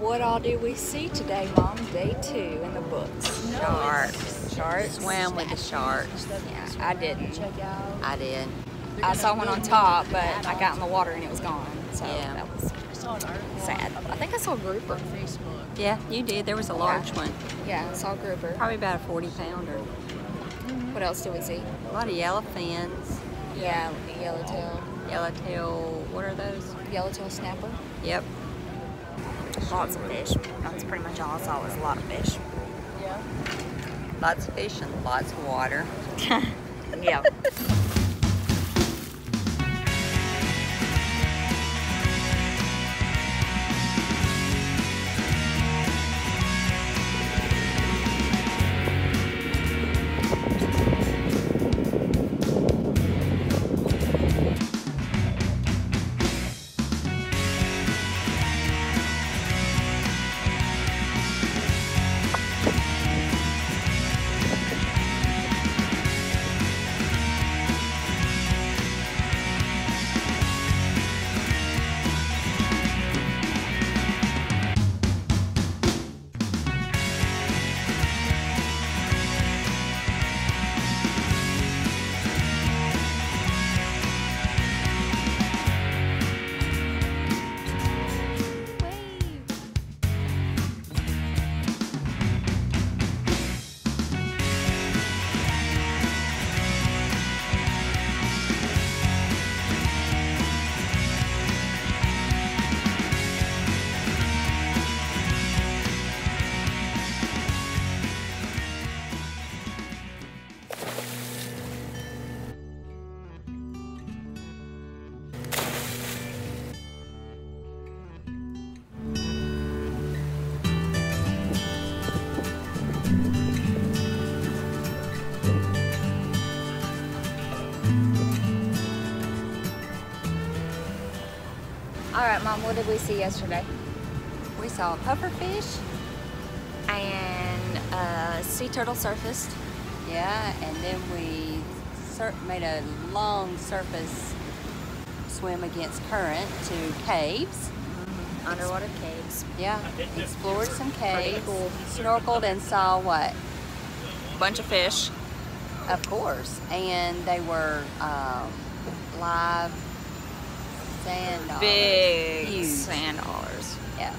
what all did we see today, Mom? Day 2 in the books. Sharks. Sharks? Swam with the sharks. Yeah, I didn't. I did. I saw one on top, but I got in the water and it was gone. So Yeah. that was sad. I think I saw a grouper. Yeah, you did. There was a large one. Yeah, I saw a grouper. Probably about a 40-pounder. What else did we see? A lot of yellowfins. Yeah, yellowtail. Yellowtail, what are those? Yellowtail snapper. Yep. Lots of fish. That's pretty much all I saw was a lot of fish. Yeah. Lots of fish and lots of water. Yeah. All right, Mom, what did we see yesterday? We saw a pufferfish. And sea turtle surfaced. Yeah, and then we made a long surface swim against current to caves. Underwater caves. Yeah, explored some caves, cool. snorkeled and saw what? Bunch of fish. Of course, and they were live sand dollars. Big Huge. sand dollars. Yeah.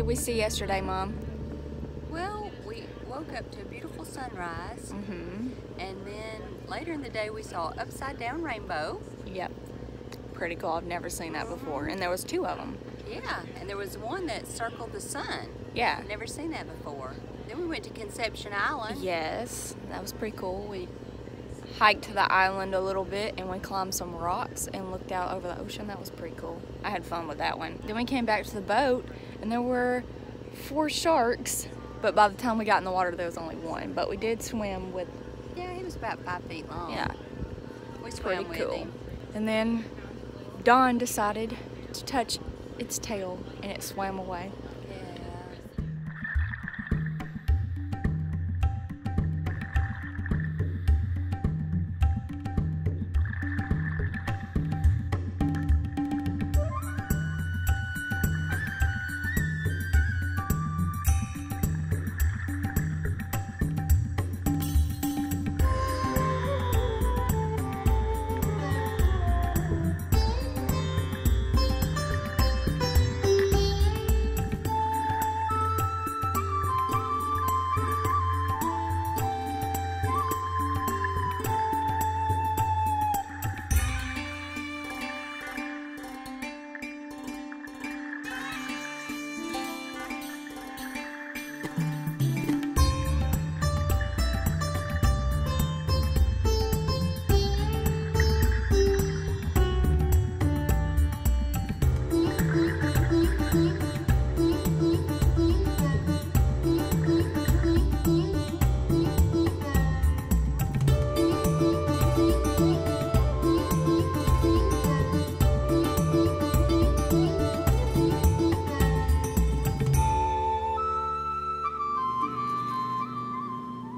we see yesterday, Mom? Well, we woke up to a beautiful sunrise, and then later in the day we saw an upside down rainbow. Yep. Pretty cool. I've never seen that before. And there was 2 of them. Yeah, and there was one that circled the sun. Yeah. Never seen that before. Then we went to Conception Island. Yes, that was pretty cool. We hiked to the island a little bit and we climbed some rocks and looked out over the ocean. That was pretty cool. I had fun with that one. Then we came back to the boat and there were 4 sharks, but by the time we got in the water there was only 1. But we did swim with... Yeah, he was about 5 feet long. Yeah. We swam Pretty with cool. him. And then Dawn decided to touch its tail and it swam away.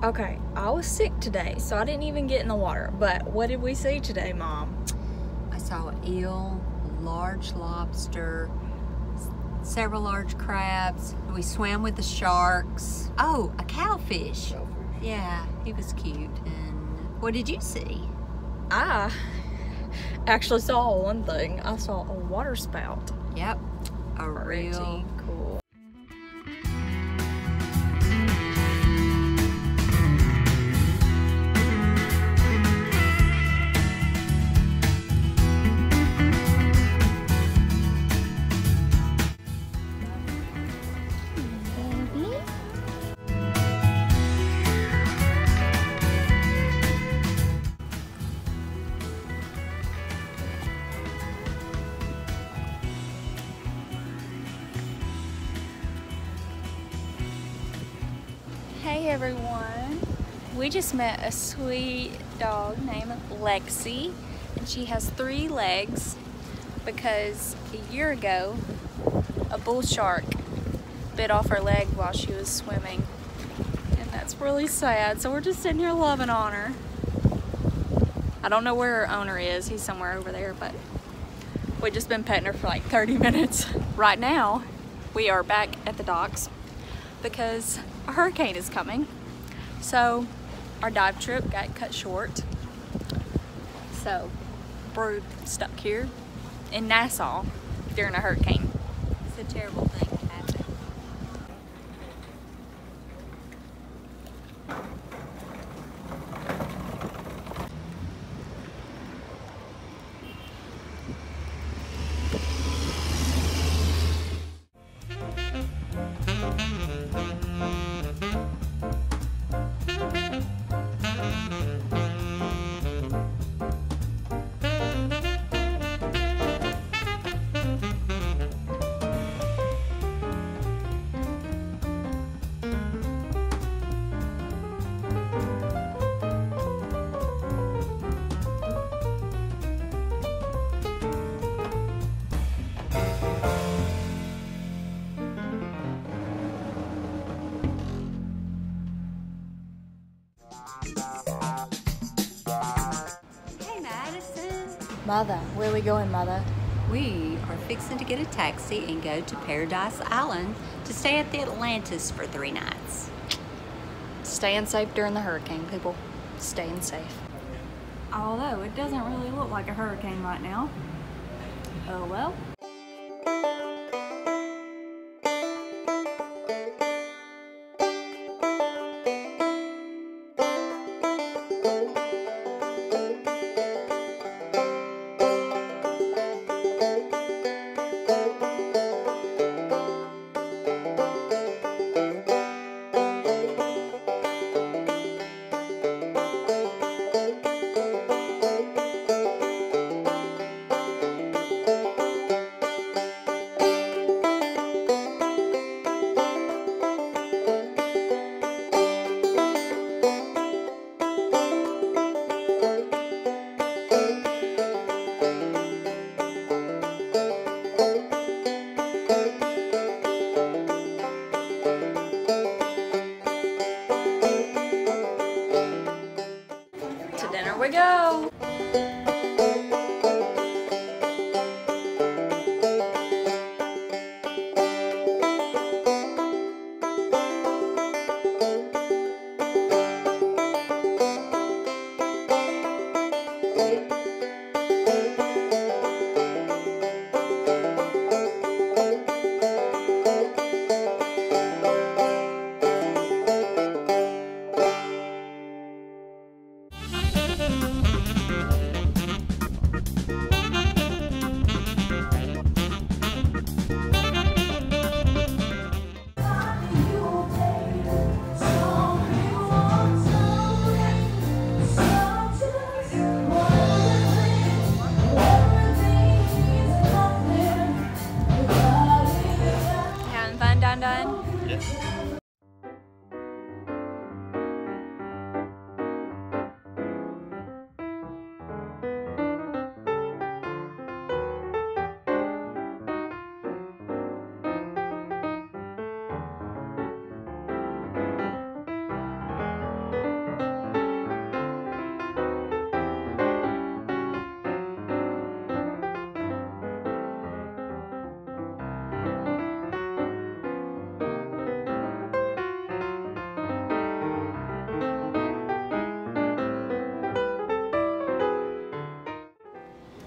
Okay, I was sick today, so I didn't even get in the water. But what did we see today, Mom? I saw eel, large lobster, several large crabs. We swam with the sharks. Oh, a cowfish. Yeah, he was cute. And what did you see? I actually saw one thing. I saw a water spout. Yep, a Pretty real cool. Hey everyone, we just met a sweet dog named Lexi, and she has 3 legs because a year ago a bull shark bit off her leg while she was swimming, and that's really sad. So we're just sitting here loving on her. I don't know where her owner is, he's somewhere over there, but we've just been petting her for like 30 minutes. Right now we are back at the docks because a hurricane is coming, so our dive trip got cut short. So we're stuck here in Nassau during a hurricane. It's a terrible thing to happen. Mother, where are we going, Mother? We are fixing to get a taxi and go to Paradise Island to stay at the Atlantis for 3 nights. Staying safe during the hurricane, people. Staying safe. Although it doesn't really look like a hurricane right now. Oh well. we go. Done? Yes.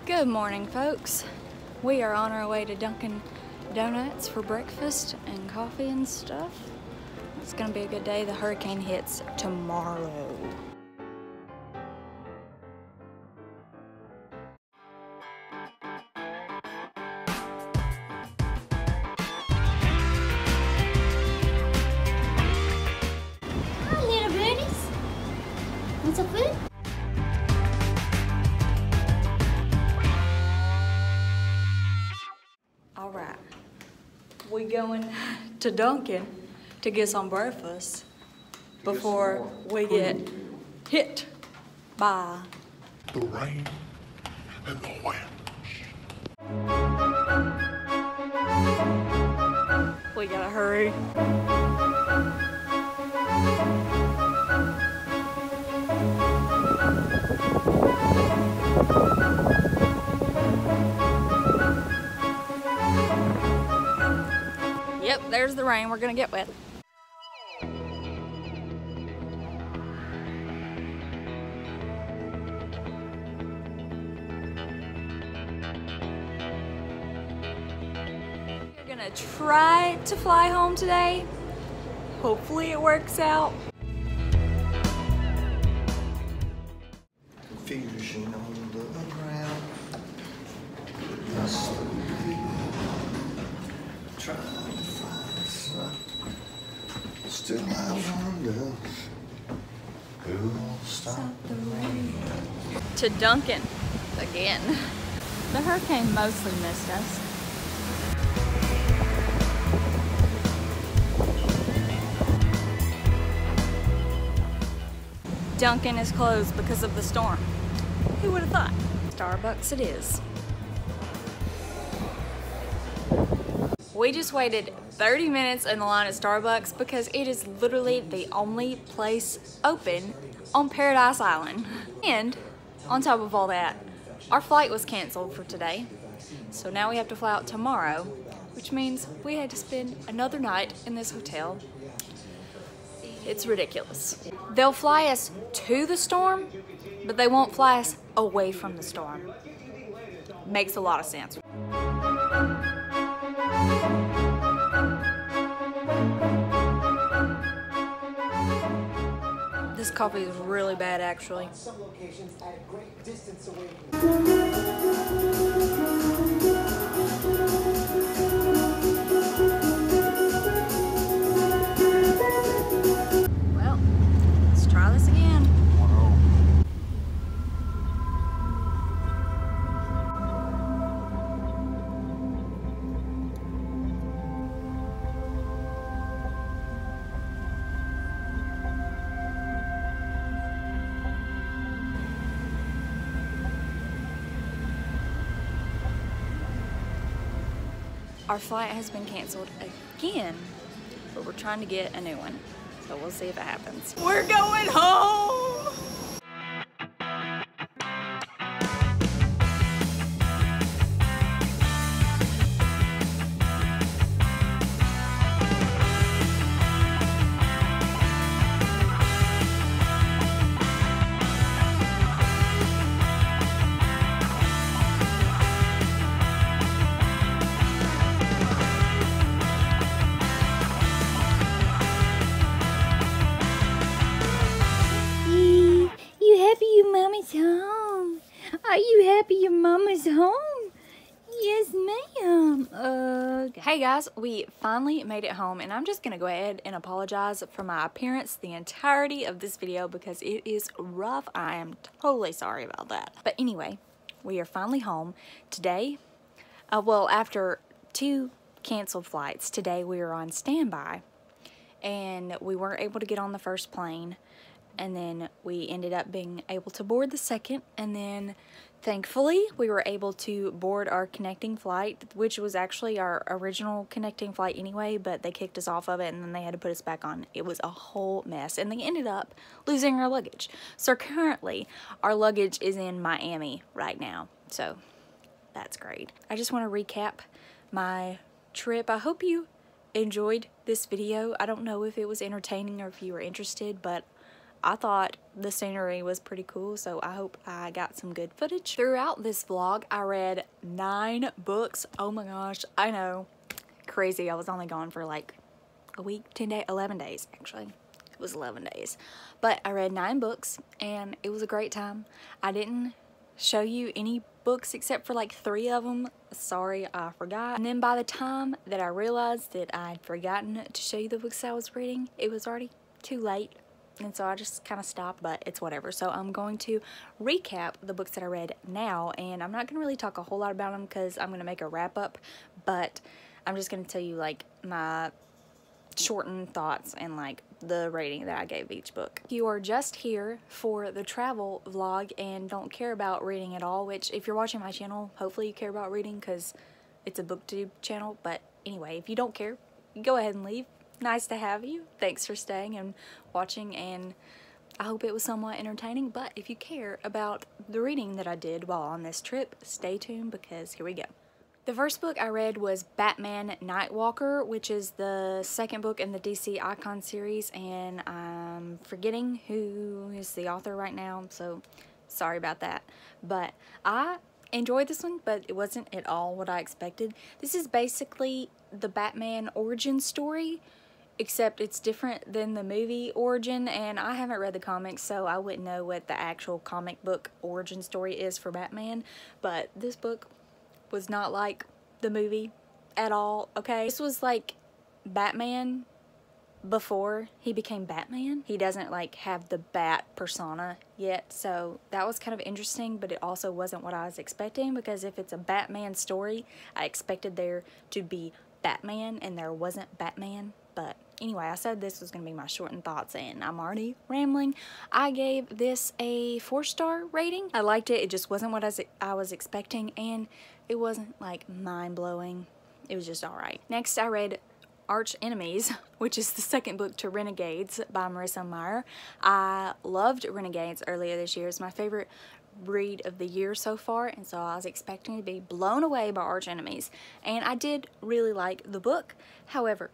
Good morning, folks. We are on our way to Dunkin' Donuts for breakfast and coffee and stuff. It's gonna be a good day. The hurricane hits tomorrow. Hi, little birdies. Want some food? All right, we going to Dunkin' to get some breakfast before we get hit by The rain and the wind. We gotta hurry. Yep, there's the rain. We're gonna get wet. We're gonna try to fly home today. Hopefully it works out. Confusion on the ground. Trying to find some. Still I wonder who'll stop the rain. To Dunkin' again. The hurricane mostly missed us. Dunkin' is closed because of the storm. Who would have thought? Starbucks it is. We just waited 30 minutes in the line at Starbucks because it is literally the only place open on Paradise Island. And on top of all that, our flight was canceled for today. So now we have to fly out tomorrow, which means we had to spend another night in this hotel. It's ridiculous. They'll fly us to the storm, but they won't fly us away from the storm. Makes a lot of sense. This coffee is really bad, actually. Some locations at a great distance away. Well, let's try this again. Our flight has been canceled again, but we're trying to get a new one. So we'll see if it happens. We're going home! Are you happy your mama's home? Yes, ma'am. Hey guys, we finally made it home, and I'm just gonna go ahead and apologize for my appearance the entirety of this video because it is rough. I am totally sorry about that. But anyway, we are finally home today. Well, after 2 canceled flights, today we were on standby, and we weren't able to get on the first plane. And then we ended up being able to board the second, and then thankfully we were able to board our connecting flight, which was actually our original connecting flight anyway, but they kicked us off of it and then they had to put us back on. It was a whole mess, and they ended up losing our luggage. So currently our luggage is in Miami right now, so that's great. I just want to recap my trip. I hope you enjoyed this video. I don't know if it was entertaining or if you were interested, but I thought the scenery was pretty cool, so I hope I got some good footage. Throughout this vlog, I read 9 books. Oh my gosh, I know. Crazy. I was only gone for like a week, 10 days, 11 days actually. It was 11 days. But I read 9 books, and it was a great time. I didn't show you any books except for like 3 of them. Sorry, I forgot. And then by the time that I realized that I'd forgotten to show you the books I was reading, it was already too late. And so I just kind of stopped, but it's whatever. So I'm going to recap the books that I read now, and I'm not going to really talk a whole lot about them because I'm going to make a wrap up, but I'm just going to tell you like my shortened thoughts and like the rating that I gave each book. If you are just here for the travel vlog and don't care about reading at all, which if you're watching my channel, hopefully you care about reading because it's a booktube channel, but anyway, if you don't care, go ahead and leave. Nice to have you. Thanks for staying and watching, and I hope it was somewhat entertaining. But if you care about the reading that I did while on this trip, stay tuned because here we go. The first book I read was Batman Nightwalker, which is the second book in the DC Icon series, and I'm forgetting who is the author right now, so sorry about that. But I enjoyed this one, but it wasn't at all what I expected. This is basically the Batman origin story, except it's different than the movie origin, and I haven't read the comics, so I wouldn't know what the actual comic book origin story is for Batman, but this book was not like the movie at all, okay? This was like Batman before he became Batman. He doesn't like have the bat persona yet, so that was kind of interesting, but it also wasn't what I was expecting, because if it's a Batman story, I expected there to be Batman, and there wasn't Batman. But anyway, I said this was going to be my shortened thoughts, and I'm already rambling. I gave this a 4-star rating. I liked it. It just wasn't what I was expecting, and it wasn't like mind-blowing. It was just alright. Next, I read Arch Enemies, which is the second book to Renegades by Marissa Meyer. I loved Renegades earlier this year. It's my favorite read of the year so far, and so I was expecting to be blown away by Arch Enemies, and I did really like the book. However,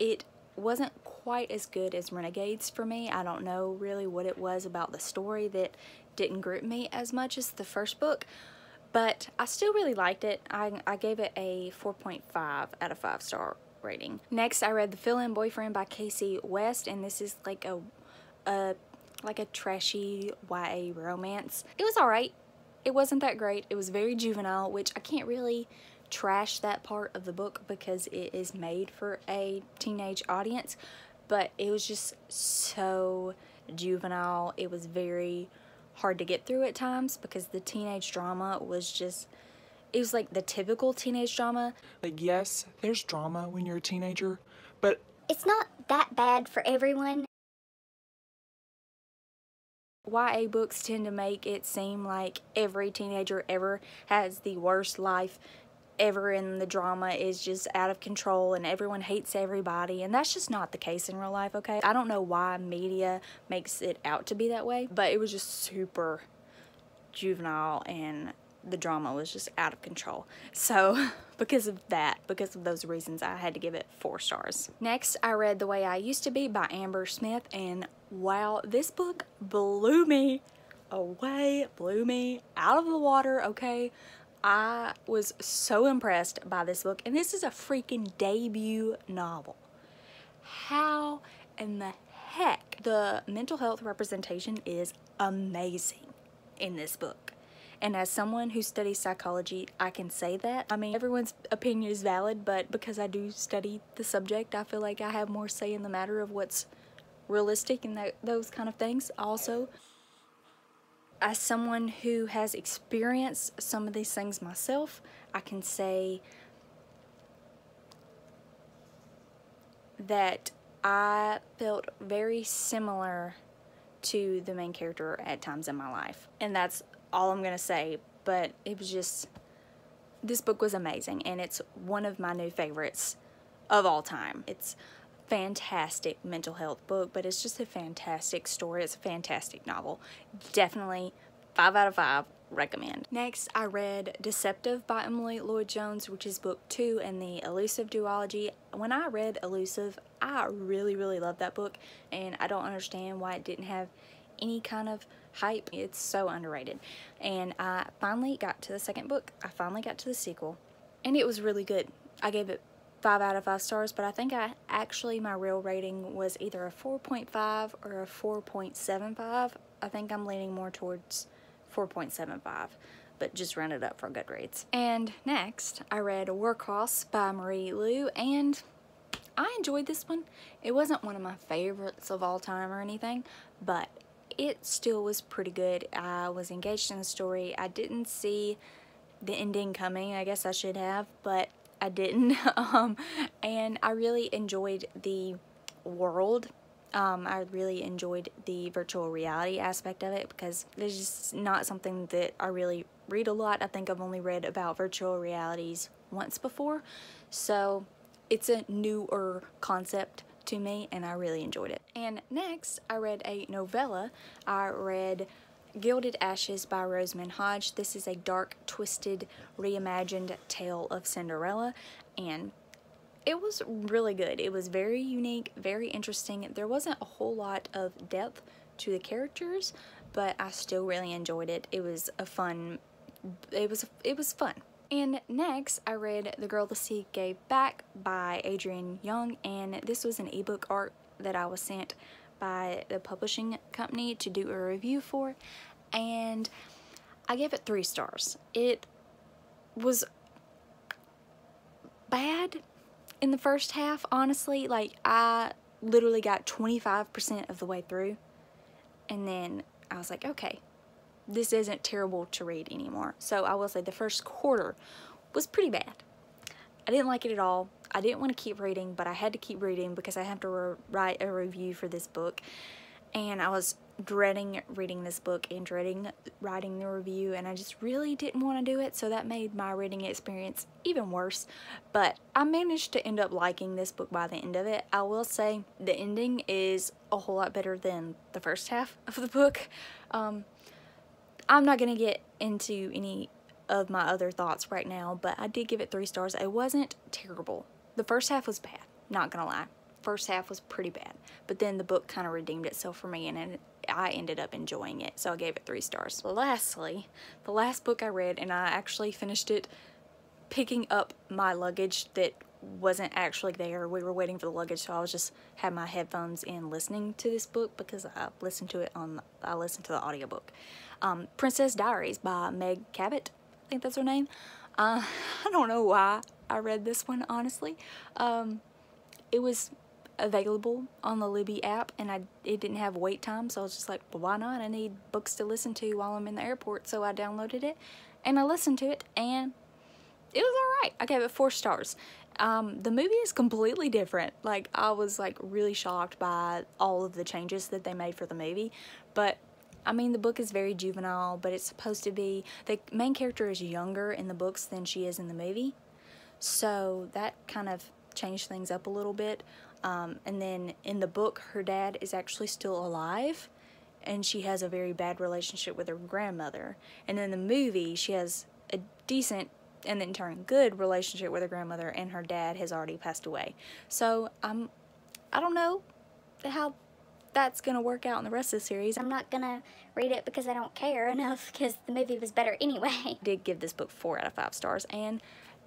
it wasn't quite as good as Renegades for me. I don't know really what it was about the story that didn't grip me as much as the first book, but I still really liked it. I gave it a 4.5 out of 5-star rating. Next, I read The Fill-In Boyfriend by Casey West, and this is like a trashy YA romance. It was alright. It wasn't that great. It was very juvenile, which I can't really trash that part of the book because it is made for a teenage audience, but it was just so juvenile. It was very hard to get through at times because the teenage drama was just, it was like the typical teenage drama. Like, yes, there's drama when you're a teenager, but It's not that bad for everyone. YA books tend to make it seem like every teenager ever has the worst life ever, and the drama is just out of control and everyone hates everybody, and that's just not the case in real life, okay? I don't know why media makes it out to be that way, but it was just super juvenile and the drama was just out of control. So because of those reasons, I had to give it 4 stars. Next, I read The Way I Used to Be by Amber Smith, and wow, this book blew me away, blew me out of the water, okay? I was so impressed by this book, and this is a freaking debut novel. How in the heck? The mental health representation is amazing in this book. And as someone who studies psychology, I can say that. I mean, everyone's opinion is valid, but because I do study the subject, I feel like I have more say in the matter of what's realistic and those kind of things. Also, as someone who has experienced some of these things myself, I can say that I felt very similar to the main character at times in my life. And that's all I'm gonna say, but it was just, this book was amazing, and it's one of my new favorites of all time. It's a fantastic mental health book, but it's just a fantastic story. It's a fantastic novel. Definitely 5 out of 5 recommend. Next, I read Deceptive by Emily Lloyd-Jones, which is book 2 in the Elusive duology. When I read Elusive, I really loved that book, and I don't understand why it didn't have any kind of hype. It's so underrated. And I finally got to the second book. I finally got to the sequel, and it was really good. I gave it 5 out of 5 stars, but I think my real rating was either a 4.5 or a 4.75. I think I'm leaning more towards 4.75, but just rounded up for Goodreads. And next, I read Warcross by Marie Lu, and I enjoyed this one. It wasn't one of my favorites of all time or anything, but it still was pretty good. I was engaged in the story. I didn't see the ending coming. I guess I should have, but I didn't. And I really enjoyed the world. I really enjoyed the virtual reality aspect of it, because there's just not something that I really read a lot. I think I've only read about virtual realities once before, so it's a newer concept to me, and I really enjoyed it. And next, I read a novella. I read Gilded Ashes by Rosamund Hodge. This is a dark, twisted, reimagined tale of Cinderella, and it was really good. It was very unique, very interesting. There wasn't a whole lot of depth to the characters, but I still really enjoyed it. It was a fun, it was fun. And next, I read The Girl the Sea Gave Back by Adrienne Young, and this was an ebook art that I was sent by the publishing company to do a review for, and I gave it 3 stars. It was bad in the first half, honestly. Like, I literally got 25% of the way through, and then I was like, okay, this isn't terrible to read anymore. So I will say the first quarter was pretty bad. I didn't like it at all. I didn't want to keep reading, but I had to keep reading because I have to write a review for this book, and I was dreading reading this book and dreading writing the review, and I just really didn't want to do it, so that made my reading experience even worse. But I managed to end up liking this book by the end of it. I will say the ending is a whole lot better than the first half of the book. I'm not going to get into any of my other thoughts right now, but I did give it 3 stars. It wasn't terrible. The first half was bad, not gonna lie. First half was pretty bad, but then the book kind of redeemed itself for me, and I ended up enjoying it, so I gave it 3 stars. Lastly, the last book I read, and I actually finished it picking up my luggage that wasn't actually there. We were waiting for the luggage, so I was just had my headphones in listening to this book, because I listened to the audiobook. Princess Diaries by Meg Cabot, I think that's her name. I don't know why I read this one, honestly. It was available on the Libby app, and it didn't have wait time, so I was just like, well, why not? I need books to listen to while I'm in the airport, so I downloaded it, and I listened to it, and it was alright. I gave it 4 stars. The movie is completely different. Like, I was like really shocked by all of the changes that they made for the movie, but I mean, the book is very juvenile, but it's supposed to be, the main character is younger in the books than she is in the movie, so that kind of changed things up a little bit. And then in the book, her dad is actually still alive, and she has a very bad relationship with her grandmother. And in the movie, she has a decent and then turn good relationship with her grandmother, and her dad has already passed away. So I don't know how that's gonna work out in the rest of the series. I'm not gonna read it because I don't care enough, because the movie was better anyway. I did give this book 4 out of 5 stars, and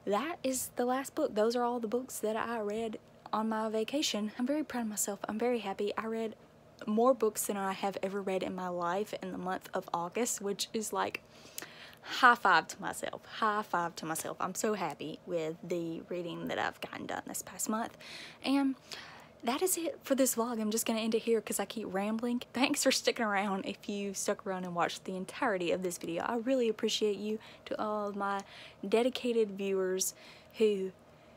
that is the last book. Those are all the books that I read on my vacation. I'm very proud of myself. I'm very happy. I read more books than I have ever read in my life in the month of August, which is like, high five to myself. High five to myself. I'm so happy with the reading that I've gotten done this past month. And that is it for this vlog. I'm just going to end it here because I keep rambling. Thanks for sticking around if you stuck around and watched the entirety of this video. I really appreciate you. To all of my dedicated viewers who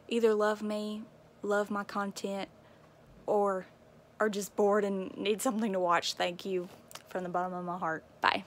either love me, love my content, or are just bored and need something to watch, thank you from the bottom of my heart. Bye.